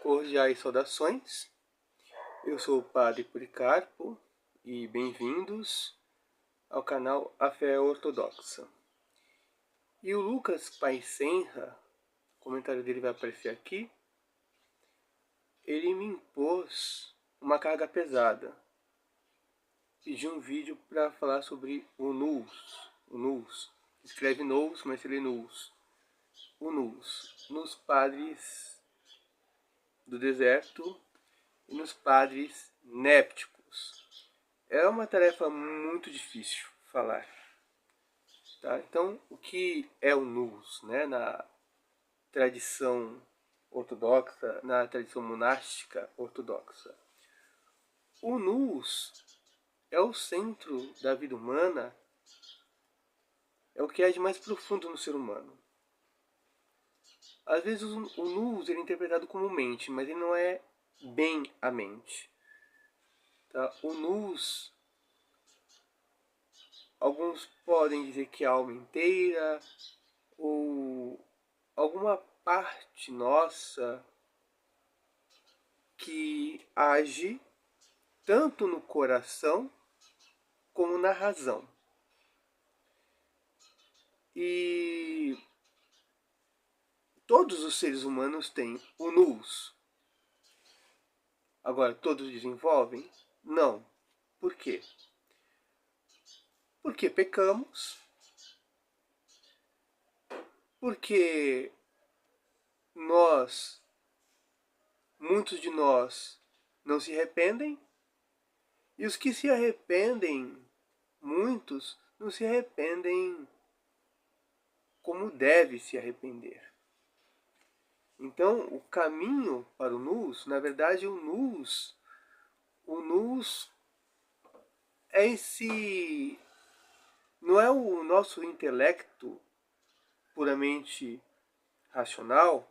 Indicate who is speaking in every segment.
Speaker 1: Cordiais saudações, eu sou o Padre Policarpo e bem-vindos ao canal A Fé Ortodoxa. E o Lucas Paissenra, o comentário dele vai aparecer aqui, ele me impôs uma carga pesada. Pediu um vídeo para falar sobre o Nus. Escreve nous, mas ele é Nus. O Nus, nos padres do deserto e nos padres népticos. É uma tarefa muito difícil falar. Tá? Então, o que é o Nus, né? Na tradição ortodoxa, na tradição monástica ortodoxa? O Nus é o centro da vida humana, é o que há de mais profundo no ser humano. Às vezes o Nus ele é interpretado como mente, mas ele não é bem a mente. Tá? O Nus, alguns podem dizer que é a alma inteira, ou alguma parte nossa que age tanto no coração como na razão. E todos os seres humanos têm o Nus. Agora, todos desenvolvem? Não. Por quê? Porque pecamos, porque muitos de nós não se arrependem, e os que se arrependem, muitos não se arrependem como deve se arrepender. Então, o caminho para o Nus, na verdade, o Nus é esse, não é o nosso intelecto puramente racional,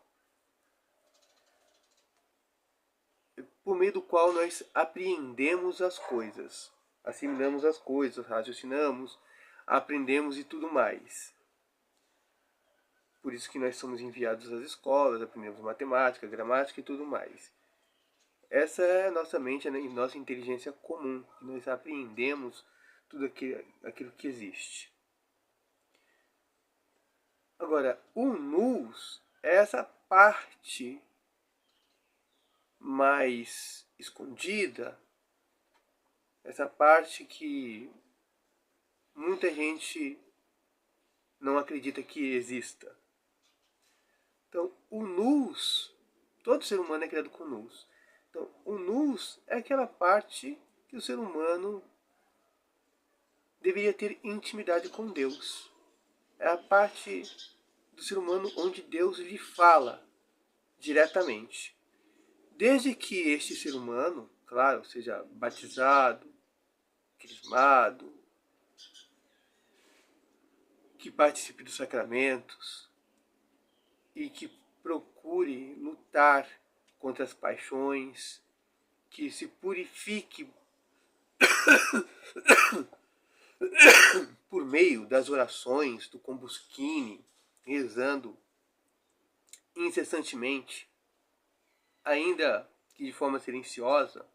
Speaker 1: por meio do qual nós apreendemos as coisas, assimilamos as coisas, raciocinamos, aprendemos e tudo mais. Por isso que nós somos enviados às escolas, aprendemos matemática, gramática e tudo mais. Essa é a nossa mente, a nossa inteligência comum, que nós apreendemos tudo aquilo que existe. Agora, o Nus é essa parte mais escondida, essa parte que muita gente não acredita que exista. Então, o Nus, todo ser humano é criado com Nus. Então, o Nus é aquela parte que o ser humano deveria ter intimidade com Deus. É a parte do ser humano onde Deus lhe fala diretamente. Desde que este ser humano, claro, seja batizado, crismado, que participe dos sacramentos e que procure lutar contra as paixões, que se purifique por meio das orações do Combusquine, rezando incessantemente, ainda que de forma silenciosa: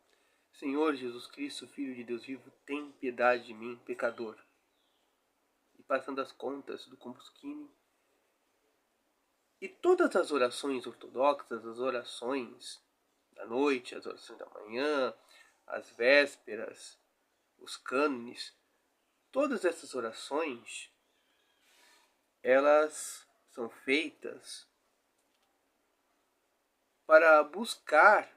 Speaker 1: Senhor Jesus Cristo, Filho de Deus vivo, tem piedade de mim, pecador. E passando as contas do Combusquine. E todas as orações ortodoxas, as orações da noite, as orações da manhã, as vésperas, os cânones, todas essas orações, elas são feitas para buscar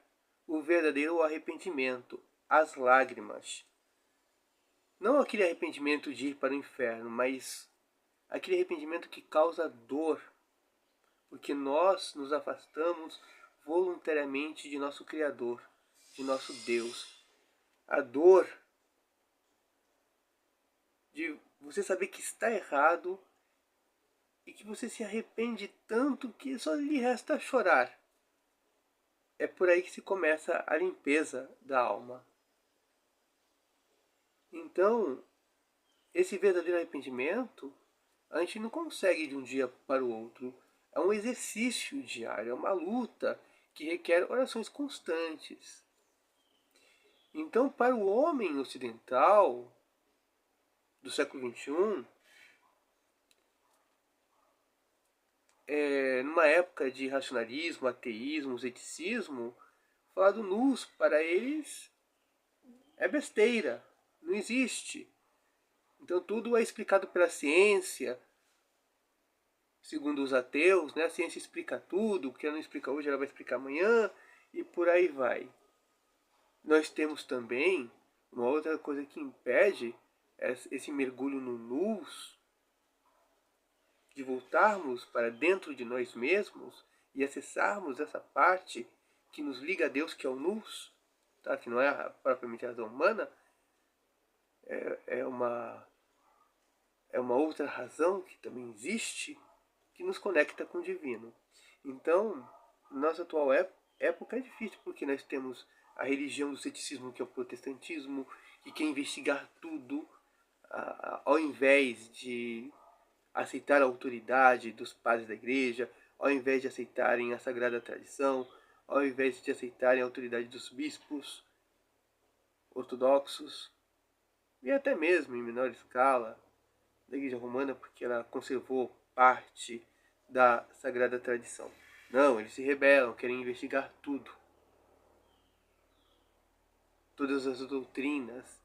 Speaker 1: o verdadeiro arrependimento, as lágrimas. Não aquele arrependimento de ir para o inferno, mas aquele arrependimento que causa dor, porque nós nos afastamos voluntariamente de nosso Criador, de nosso Deus. A dor de você saber que está errado e que você se arrepende tanto que só lhe resta chorar. É por aí que se começa a limpeza da alma. Então, esse verdadeiro arrependimento, a gente não consegue de um dia para o outro. É um exercício diário, é uma luta que requer orações constantes. Então, para o homem ocidental do século XXI, numa época de racionalismo, ateísmo, ceticismo, falar do nus para eles é besteira, não existe. Então tudo é explicado pela ciência, segundo os ateus, né? A ciência explica tudo, o que ela não explica hoje ela vai explicar amanhã, e por aí vai. Nós temos também uma outra coisa que impede esse mergulho no nus, de voltarmos para dentro de nós mesmos e acessarmos essa parte que nos liga a Deus, que é o nus, tá? Que não é propriamente a razão humana, é uma outra razão que também existe, que nos conecta com o divino. Então, nossa atual época é difícil, porque nós temos a religião do ceticismo, que é o protestantismo, que quer investigar tudo, ao invés de aceitar a autoridade dos padres da igreja, ao invés de aceitarem a sagrada tradição, ao invés de aceitarem a autoridade dos bispos ortodoxos, e até mesmo em menor escala da igreja romana, porque ela conservou parte da sagrada tradição. Não, eles se rebelam, querem investigar tudo. Todas as doutrinas.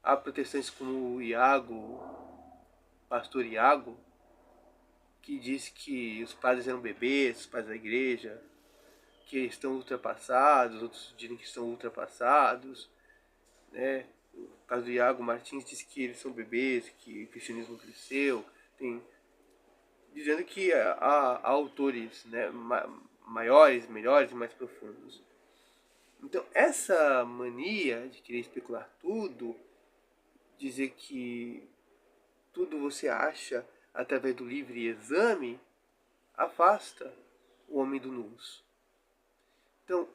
Speaker 1: Há protestantes como o Iago, pastor Iago, que diz que os padres eram bebês, os padres da igreja, que estão ultrapassados, outros dizem que estão ultrapassados, né? O caso do Iago Martins diz que eles são bebês, que o cristianismo cresceu, dizendo que há autores, né, maiores, melhores e mais profundos. Então essa mania de querer especular tudo, dizer que tudo você acha através do livre exame, afasta o homem do nous. Então,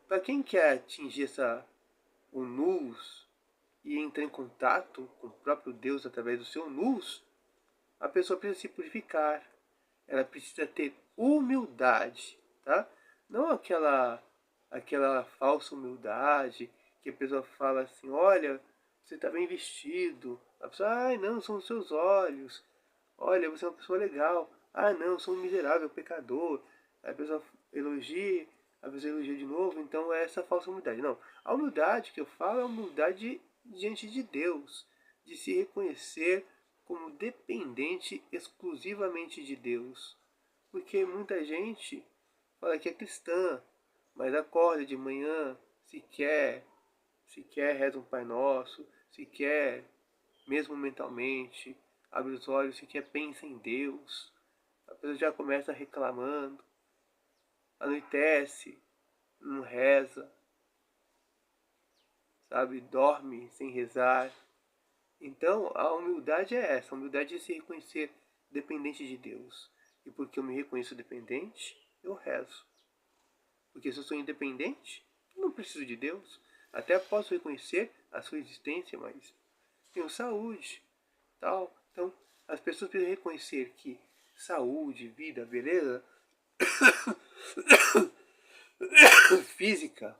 Speaker 1: para quem quer atingir o nous e entrar em contato com o próprio Deus através do seu nous, a pessoa precisa se purificar. Ela precisa ter humildade, tá? Não aquela falsa humildade que a pessoa fala assim, olha, você está bem vestido. A pessoa, ai não, são os seus olhos. Olha, você é uma pessoa legal. Ah não, sou um miserável pecador. Aí a pessoa elogia, a pessoa elogia de novo, então é essa falsa humildade. Não, a humildade que eu falo é a humildade diante de Deus, de se reconhecer como dependente exclusivamente de Deus. Porque muita gente fala que é cristã, mas acorda de manhã, sequer reza um Pai Nosso, sequer, mesmo mentalmente, abre os olhos, sequer pensa em Deus. A pessoa já começa reclamando, anoitece, não reza, sabe, dorme sem rezar. Então a humildade é essa, a humildade é se reconhecer dependente de Deus. E porque eu me reconheço dependente, eu rezo. Porque se eu sou independente, eu não preciso de Deus. Até posso reconhecer a sua existência, mas tenho saúde, tal. Então, as pessoas precisam reconhecer que saúde, vida, beleza física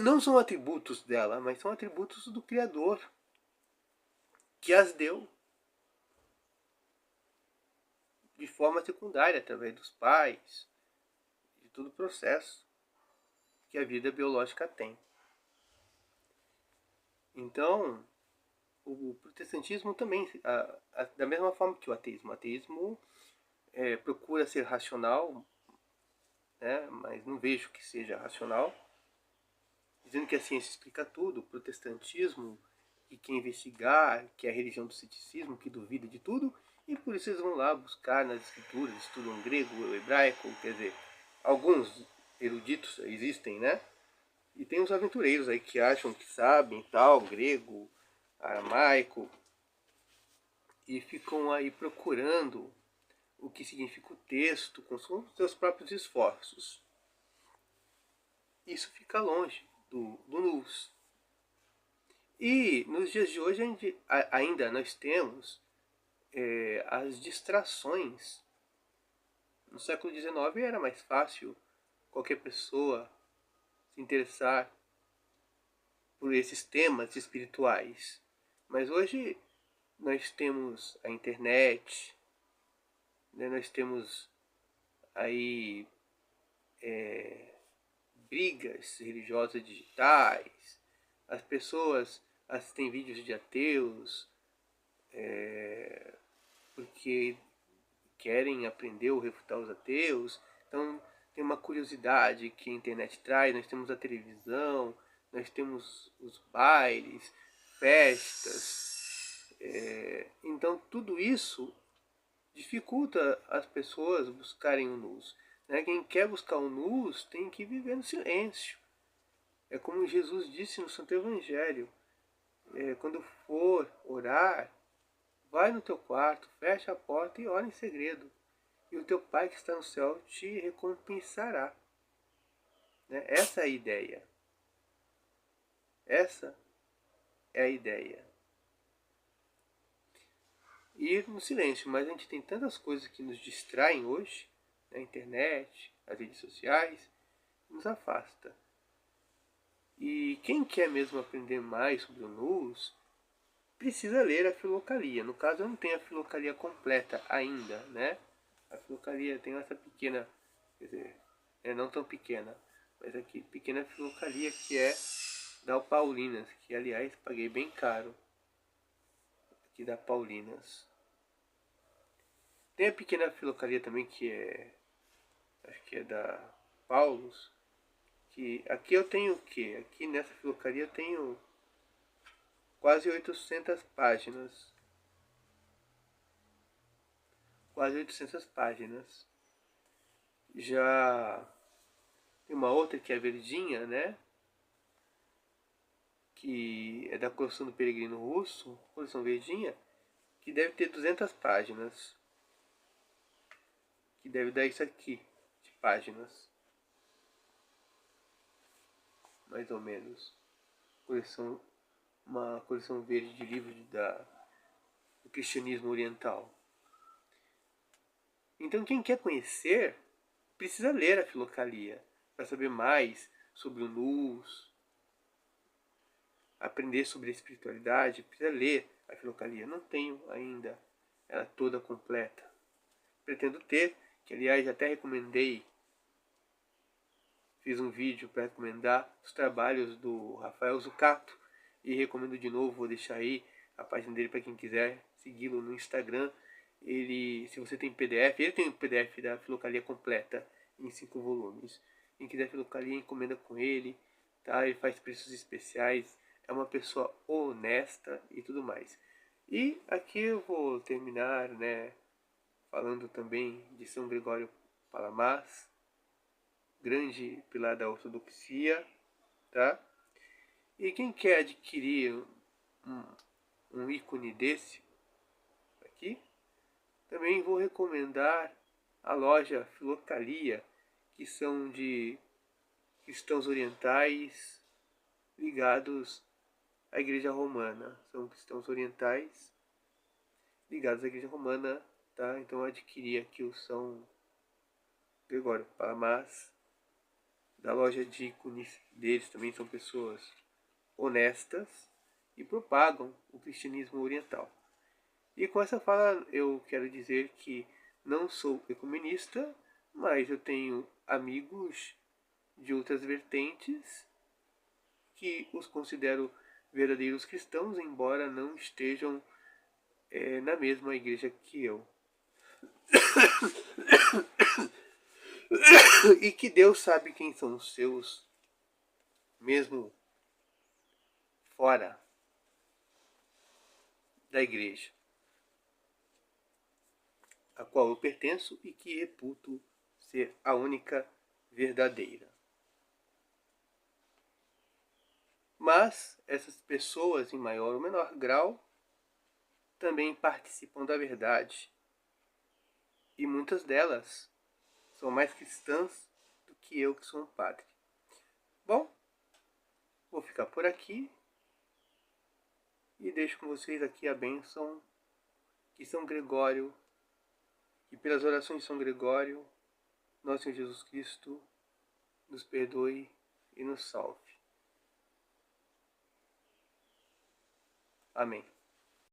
Speaker 1: não são atributos dela, mas são atributos do Criador, que as deu de forma secundária, através dos pais, de todo o processo que a vida biológica tem. Então, o protestantismo também, da mesma forma que o ateísmo procura ser racional, né, mas não vejo que seja racional, dizendo que a ciência explica tudo. O protestantismo, que quer investigar, que é a religião do ceticismo, que duvida de tudo, e por isso eles vão lá buscar nas escrituras, estudam grego, hebraico, quer dizer, alguns eruditos existem, né? E tem os aventureiros aí que acham que sabem tal, grego, aramaico, e ficam aí procurando o que significa o texto com os seus próprios esforços. Isso fica longe do nous. E nos dias de hoje ainda nós temos as distrações No século XIX era mais fácil qualquer pessoa se interessar por esses temas espirituais. Mas hoje nós temos a internet, né? Nós temos aí brigas religiosas digitais, as pessoas assistem vídeos de ateus porque querem aprender ou refutar os ateus. Então tem uma curiosidade que a internet traz. Nós temos a televisão, nós temos os bailes, festas. Então tudo isso dificulta as pessoas buscarem o luz. Né? Quem quer buscar o luz tem que viver no silêncio. É como Jesus disse no Santo Evangelho. Quando for orar, vai no teu quarto, fecha a porta e ora em segredo. E o teu Pai que está no céu te recompensará. Né? Essa é a ideia. Essa é a ideia. Ir no silêncio, mas a gente tem tantas coisas que nos distraem hoje, né? A internet, as redes sociais, nos afasta. E quem quer mesmo aprender mais sobre o luz, precisa ler a Filocalia. No caso, eu não tenho a Filocalia completa ainda, né? A Filocalia tem essa pequena, quer dizer, não tão pequena, mas aqui, pequena Filocalia, que é da Paulinas, que aliás paguei bem caro, aqui da Paulinas. Tem a pequena Filocalia também, que acho que é da Paulus, que aqui eu tenho o quê? Aqui nessa Filocalia eu tenho quase 800 páginas. Quase 800 páginas. Já tem uma outra que é verdinha, né? Que é da coleção do Peregrino Russo, coleção verdinha, que deve ter 200 páginas. Que deve dar isso aqui, de páginas. Mais ou menos. Uma coleção verde de livros do cristianismo oriental. Então quem quer conhecer, precisa ler a Filocalia, para saber mais sobre o luz, aprender sobre a espiritualidade, precisa ler a Filocalia. Não tenho ainda ela toda completa. Pretendo ter, que aliás até recomendei, fiz um vídeo para recomendar os trabalhos do Rafael Zucato, e recomendo de novo, vou deixar aí a página dele para quem quiser segui-lo no Instagram. Ele, se você tem PDF, ele tem um PDF da Filocalia completa em 5 volumes. Quem quiser Filocalia, encomenda com ele, tá? Ele faz preços especiais, é uma pessoa honesta e tudo mais. E aqui eu vou terminar, né, falando também de São Gregório Palamas, grande pilar da ortodoxia, tá? E quem quer adquirir um ícone desse aqui, também vou recomendar a loja Filocalia, que são de cristãos orientais ligados à Igreja Romana. São cristãos orientais ligados à Igreja Romana, tá? Então eu adquiri aqui o São Gregório Palamas, da loja de ícones deles. Também são pessoas honestas e propagam o cristianismo oriental. E com essa fala eu quero dizer que não sou ecumenista, mas eu tenho amigos de outras vertentes que os considero verdadeiros cristãos, embora não estejam na mesma igreja que eu. E que Deus sabe quem são os seus, mesmo fora da igreja a qual eu pertenço e que reputo ser a única verdadeira. Mas essas pessoas, em maior ou menor grau, também participam da verdade. E muitas delas são mais cristãs do que eu, que sou um padre. Bom, vou ficar por aqui e deixo com vocês aqui a bênção que São Gregório, e pelas orações de São Gregório, nosso Senhor Jesus Cristo nos perdoe e nos salve. Amém.